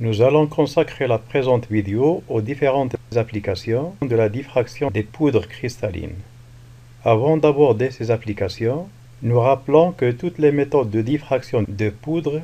Nous allons consacrer la présente vidéo aux différentes applications de la diffraction des poudres cristallines. Avant d'aborder ces applications, nous rappelons que toutes les méthodes de diffraction de poudre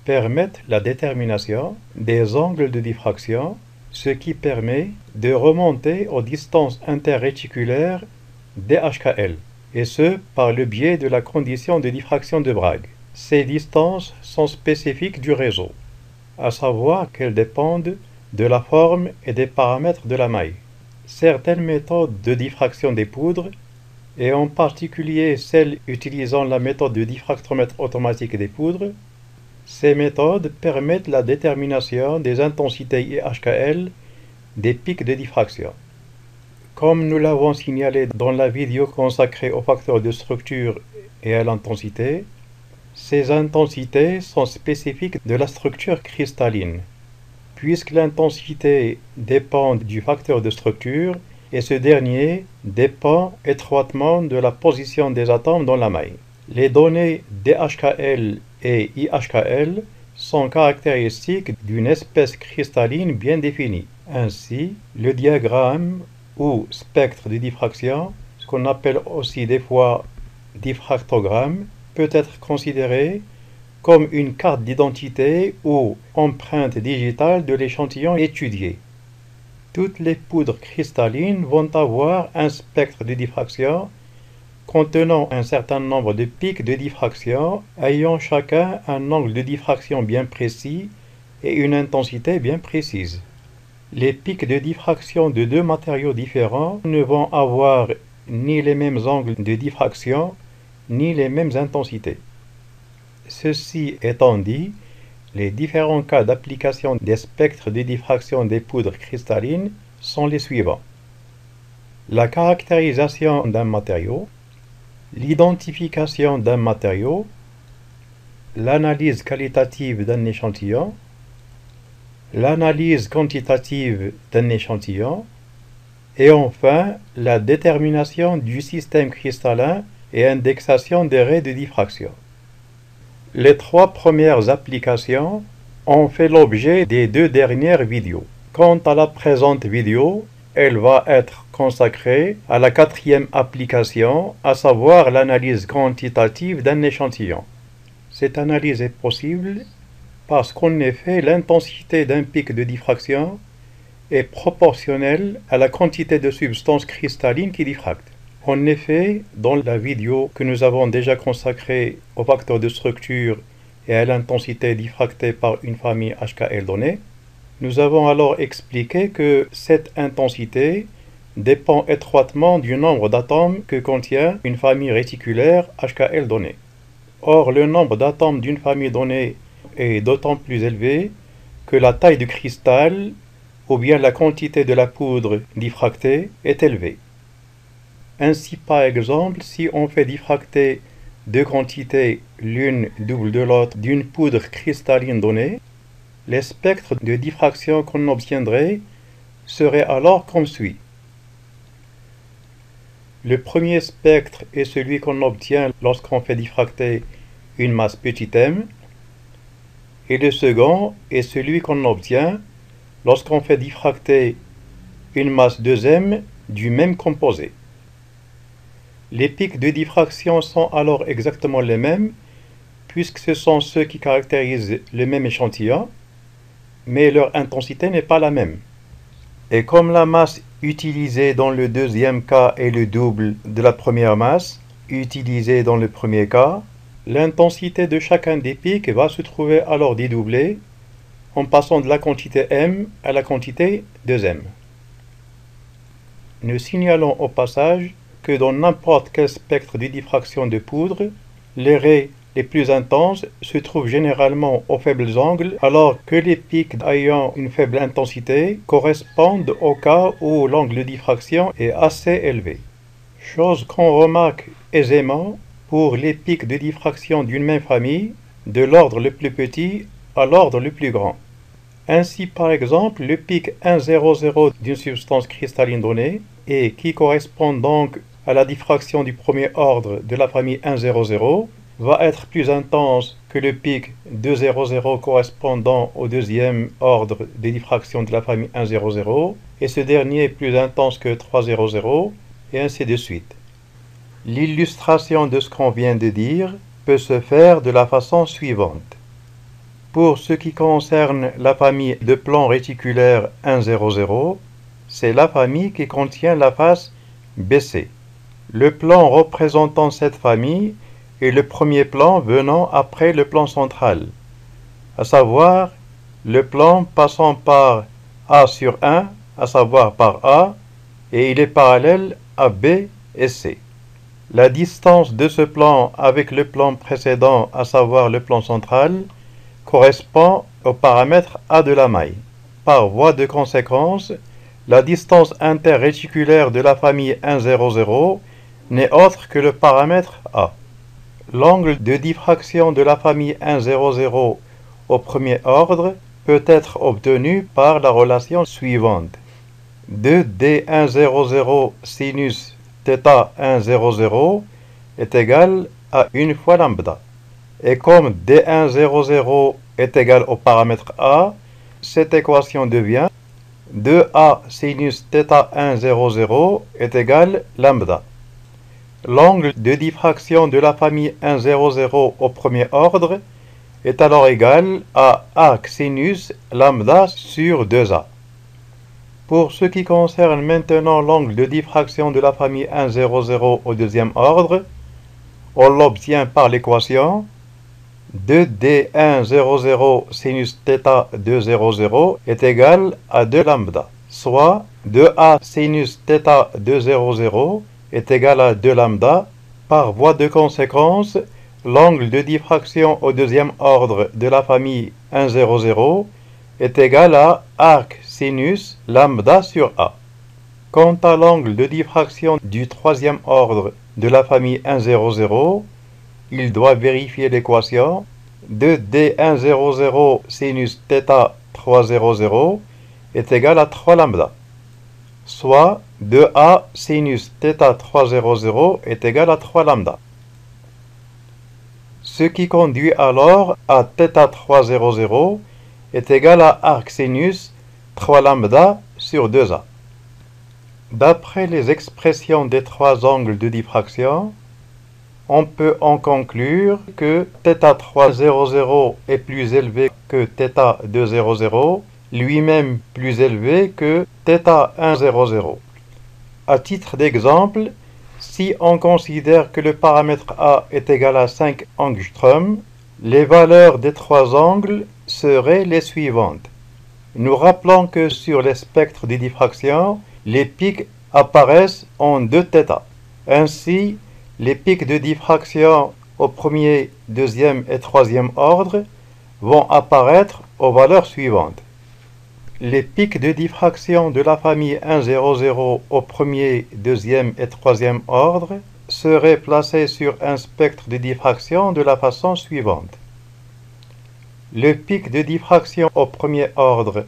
permettent la détermination des angles de diffraction, ce qui permet de remonter aux distances interréticulaires DHKL, et ce par le biais de la condition de diffraction de Bragg. Ces distances sont spécifiques du réseau, à savoir qu'elles dépendent de la forme et des paramètres de la maille. Certaines méthodes de diffraction des poudres, et en particulier celles utilisant la méthode de diffractomètre automatique des poudres, ces méthodes permettent la détermination des intensités IHKL des pics de diffraction. Comme nous l'avons signalé dans la vidéo consacrée aux facteurs de structure et à l'intensité, ces intensités sont spécifiques de la structure cristalline, puisque l'intensité dépend du facteur de structure et ce dernier dépend étroitement de la position des atomes dans la maille. Les données DHKL et IHKL sont caractéristiques d'une espèce cristalline bien définie. Ainsi, le diagramme ou spectre de diffraction, ce qu'on appelle aussi des fois diffractogramme, peut être considéré comme une carte d'identité ou empreinte digitale de l'échantillon étudié. Toutes les poudres cristallines vont avoir un spectre de diffraction contenant un certain nombre de pics de diffraction ayant chacun un angle de diffraction bien précis et une intensité bien précise. Les pics de diffraction de deux matériaux différents ne vont avoir ni les mêmes angles de diffraction ni les mêmes intensités. Ceci étant dit, les différents cas d'application des spectres de diffraction des poudres cristallines sont les suivants. La caractérisation d'un matériau, l'identification d'un matériau, l'analyse qualitative d'un échantillon, l'analyse quantitative d'un échantillon, et enfin la détermination du système cristallin et indexation des raies de diffraction. Les trois premières applications ont fait l'objet des deux dernières vidéos. Quant à la présente vidéo, elle va être consacrée à la quatrième application, à savoir l'analyse quantitative d'un échantillon. Cette analyse est possible parce qu'en effet, l'intensité d'un pic de diffraction est proportionnelle à la quantité de substance cristalline qui diffracte. En effet, dans la vidéo que nous avons déjà consacrée aux facteurs de structure et à l'intensité diffractée par une famille HKL donnée, nous avons alors expliqué que cette intensité dépend étroitement du nombre d'atomes que contient une famille réticulaire HKL donnée. Or, le nombre d'atomes d'une famille donnée est d'autant plus élevé que la taille du cristal ou bien la quantité de la poudre diffractée est élevée. Ainsi, par exemple, si on fait diffracter deux quantités, l'une double de l'autre, d'une poudre cristalline donnée, les spectres de diffraction qu'on obtiendrait seraient alors comme suit. Le premier spectre est celui qu'on obtient lorsqu'on fait diffracter une masse petit m, et le second est celui qu'on obtient lorsqu'on fait diffracter une masse 2m du même composé. Les pics de diffraction sont alors exactement les mêmes, puisque ce sont ceux qui caractérisent le même échantillon, mais leur intensité n'est pas la même. Et comme la masse utilisée dans le deuxième cas est le double de la première masse utilisée dans le premier cas, l'intensité de chacun des pics va se trouver alors dédoublée en passant de la quantité m à la quantité 2m. Nous signalons au passage que dans n'importe quel spectre de diffraction de poudre, les raies les plus intenses se trouvent généralement aux faibles angles, alors que les pics ayant une faible intensité correspondent au cas où l'angle de diffraction est assez élevé. Chose qu'on remarque aisément pour les pics de diffraction d'une même famille, de l'ordre le plus petit à l'ordre le plus grand. Ainsi, par exemple, le pic 1,00 d'une substance cristalline donnée, et qui correspond donc à la diffraction du premier ordre de la famille 1,00, va être plus intense que le pic 200 correspondant au deuxième ordre des diffractions de la famille 100, et ce dernier est plus intense que 300, et ainsi de suite. L'illustration de ce qu'on vient de dire peut se faire de la façon suivante. Pour ce qui concerne la famille de plans réticulaires 100, c'est la famille qui contient la face BC. Le plan représentant cette famille est le premier plan venant après le plan central, à savoir le plan passant par A sur 1, à savoir par A, et il est parallèle à B et C. La distance de ce plan avec le plan précédent, à savoir le plan central, correspond au paramètre A de la maille. Par voie de conséquence, la distance interréticulaire de la famille 100 n'est autre que le paramètre A. L'angle de diffraction de la famille 100 au premier ordre peut être obtenu par la relation suivante. 2D100 sinus θ 100 est égal à 1 fois lambda. Et comme D100 est égal au paramètre A, cette équation devient 2A sinus θ 100 est égal lambda. L'angle de diffraction de la famille 100 au premier ordre est alors égal à arc sinus lambda sur 2A. Pour ce qui concerne maintenant l'angle de diffraction de la famille 100 au deuxième ordre, on l'obtient par l'équation 2D100 sinus θ 200 est égal à 2 lambda, soit 2A sinus θ 200 est égal à 2 lambda. Par voie de conséquence, l'angle de diffraction au deuxième ordre de la famille 100 est égal à arc sinus lambda sur A. Quant à l'angle de diffraction du troisième ordre de la famille 100, il doit vérifier l'équation 2D100 sinus θ 300 est égal à 3 lambda, soit 2A sinus θ 300 est égal à 3 lambda. Ce qui conduit alors à θ 300 est égal à arc sinus 3 lambda sur 2A. D'après les expressions des trois angles de diffraction, on peut en conclure que θ 300 est plus élevé que θ 200, lui-même plus élevé que θ 100. À titre d'exemple, si on considère que le paramètre A est égal à 5 angstroms, les valeurs des trois angles seraient les suivantes. Nous rappelons que sur les spectres de diffraction, les pics apparaissent en 2θ. Ainsi, les pics de diffraction au premier, deuxième et troisième ordre vont apparaître aux valeurs suivantes. Les pics de diffraction de la famille 100 au premier, deuxième et troisième ordre seraient placés sur un spectre de diffraction de la façon suivante. Le pic de diffraction au premier ordre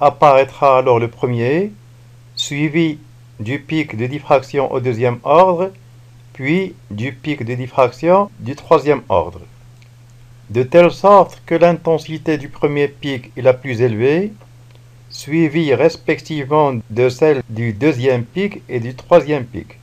apparaîtra alors le premier, suivi du pic de diffraction au deuxième ordre, puis du pic de diffraction du troisième ordre. De telle sorte que l'intensité du premier pic est la plus élevée, suivie respectivement de celle du deuxième pic et du troisième pic.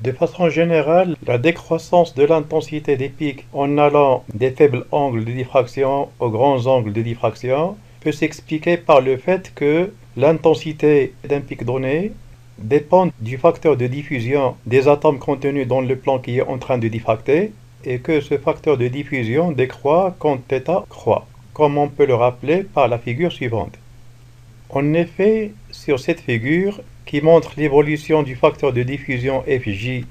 De façon générale, la décroissance de l'intensité des pics en allant des faibles angles de diffraction aux grands angles de diffraction peut s'expliquer par le fait que l'intensité d'un pic donné dépend du facteur de diffusion des atomes contenus dans le plan qui est en train de diffracter et que ce facteur de diffusion décroît quand θ croît, comme on peut le rappeler par la figure suivante. En effet, sur cette figure, qui montre l'évolution du facteur de diffusion Fj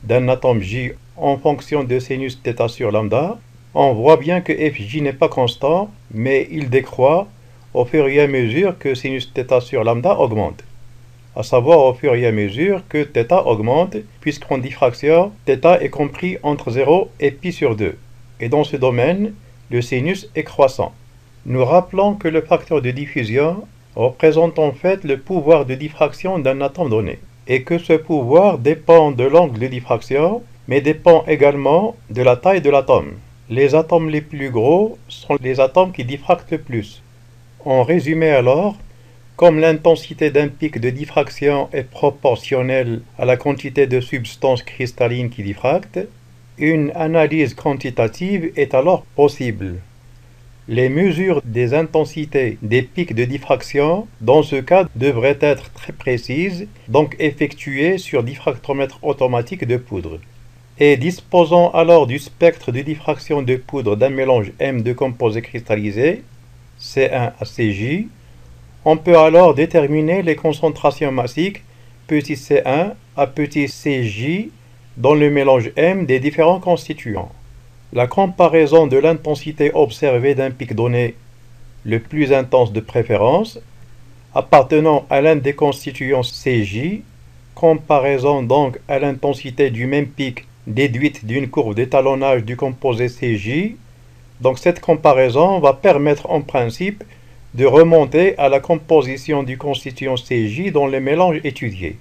d'un atome J en fonction de sinus θ sur lambda, on voit bien que Fj n'est pas constant, mais il décroît au fur et à mesure que sinus θ sur lambda augmente, à savoir au fur et à mesure que θ augmente, puisqu'en diffraction, θ est compris entre 0 et π sur 2, et dans ce domaine, le sinus est croissant. Nous rappelons que le facteur de diffusion représente en fait le pouvoir de diffraction d'un atome donné, et que ce pouvoir dépend de l'angle de diffraction mais dépend également de la taille de l'atome. Les atomes les plus gros sont les atomes qui diffractent le plus. En résumé alors, comme l'intensité d'un pic de diffraction est proportionnelle à la quantité de substance cristalline qui diffracte, une analyse quantitative est alors possible. Les mesures des intensités des pics de diffraction, dans ce cas, devraient être très précises, donc effectuées sur diffractomètre automatique de poudre. Et disposant alors du spectre de diffraction de poudre d'un mélange M de composés cristallisés, C1 à Cj, on peut alors déterminer les concentrations massiques petit c1 à petit cj dans le mélange M des différents constituants. La comparaison de l'intensité observée d'un pic donné, le plus intense de préférence, appartenant à l'un des constituants Cj, comparaison donc à l'intensité du même pic déduite d'une courbe d'étalonnage du composé Cj, donc cette comparaison va permettre en principe de remonter à la composition du constituant Cj dans les mélanges étudiés.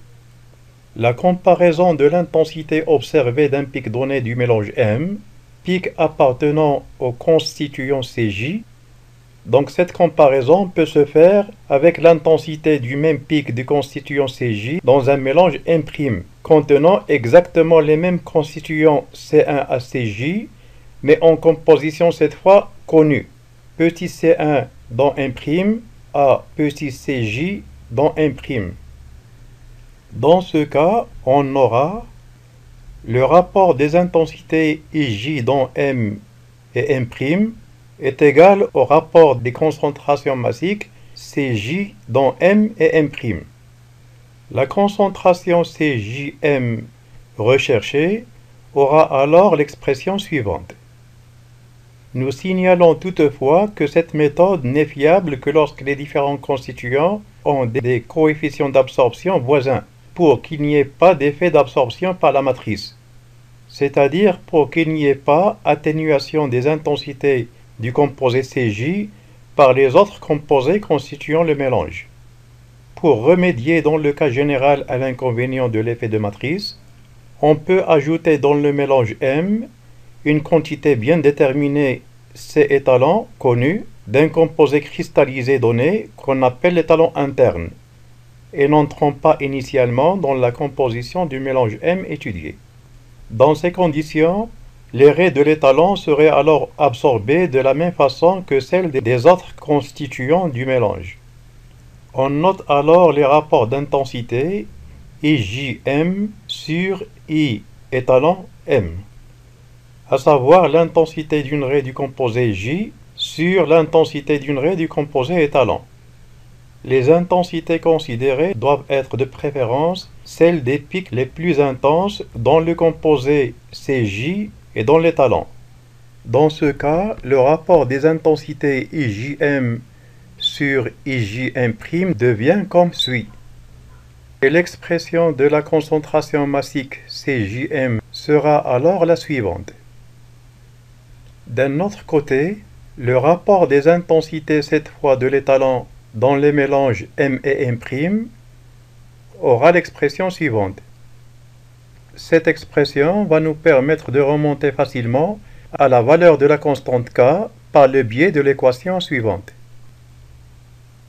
La comparaison de l'intensité observée d'un pic donné du mélange M, pic appartenant au constituant Cj, donc cette comparaison peut se faire avec l'intensité du même pic du constituant Cj dans un mélange M', contenant exactement les mêmes constituants C1 à Cj, mais en composition cette fois connue, petit c1 dans M' à petit cj dans M'. Dans ce cas, on aura le rapport des intensités Ij dans M et M' est égal au rapport des concentrations massiques Cj dans M et M'. La concentration Cjm recherchée aura alors l'expression suivante. Nous signalons toutefois que cette méthode n'est fiable que lorsque les différents constituants ont des coefficients d'absorption voisins, pour qu'il n'y ait pas d'effet d'absorption par la matrice, c'est-à-dire pour qu'il n'y ait pas atténuation des intensités du composé Cj par les autres composés constituant le mélange. Pour remédier dans le cas général à l'inconvénient de l'effet de matrice, on peut ajouter dans le mélange M une quantité bien déterminée C étalon connu d'un composé cristallisé donné qu'on appelle l'étalon interne et n'entrant pas initialement dans la composition du mélange M étudié. Dans ces conditions, les raies de l'étalon seraient alors absorbées de la même façon que celles des autres constituants du mélange. On note alors les rapports d'intensité IJM sur I étalon M, à savoir l'intensité d'une raie du composé J sur l'intensité d'une raie du composé étalon. Les intensités considérées doivent être de préférence celles des pics les plus intenses dans le composé Cj et dans l'étalon. Dans ce cas, le rapport des intensités IJM sur IJM' devient comme suit. Et l'expression de la concentration massique Cjm sera alors la suivante. D'un autre côté, le rapport des intensités cette fois de l'étalon dans les mélanges M et M' aura l'expression suivante. Cette expression va nous permettre de remonter facilement à la valeur de la constante K par le biais de l'équation suivante.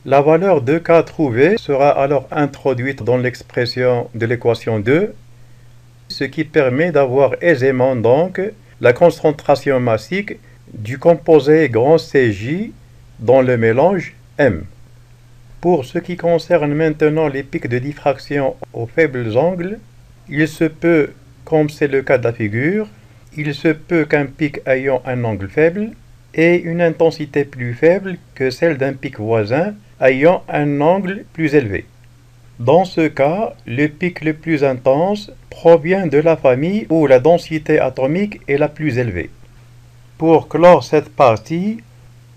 La valeur de K trouvée sera alors introduite dans l'expression de l'équation 2, ce qui permet d'avoir aisément donc la concentration massique du composé grand Cj dans le mélange M. Pour ce qui concerne maintenant les pics de diffraction aux faibles angles, il se peut, comme c'est le cas de la figure, il se peut qu'un pic ayant un angle faible ait une intensité plus faible que celle d'un pic voisin ayant un angle plus élevé. Dans ce cas, le pic le plus intense provient de la famille où la densité atomique est la plus élevée. Pour clore cette partie,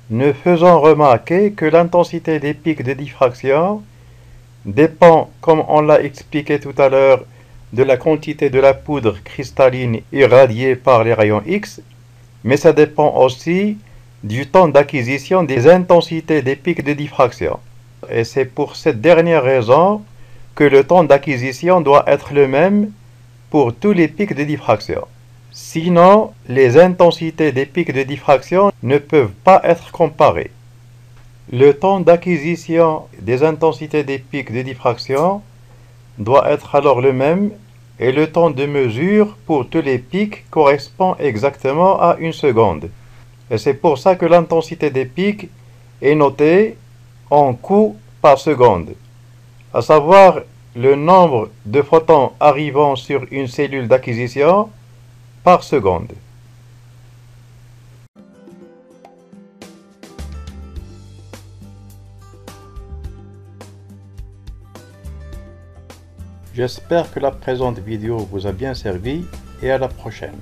ne faisons remarquer que l'intensité des pics de diffraction dépend, comme on l'a expliqué tout à l'heure, de la quantité de la poudre cristalline irradiée par les rayons X, mais ça dépend aussi du temps d'acquisition des intensités des pics de diffraction. Et c'est pour cette dernière raison que le temps d'acquisition doit être le même pour tous les pics de diffraction. Sinon, les intensités des pics de diffraction ne peuvent pas être comparées. Le temps d'acquisition des intensités des pics de diffraction doit être alors le même et le temps de mesure pour tous les pics correspond exactement à 1 seconde. Et c'est pour ça que l'intensité des pics est notée en coups par seconde, à savoir le nombre de photons arrivant sur une cellule d'acquisition par seconde. J'espère que la présente vidéo vous a bien servi et à la prochaine.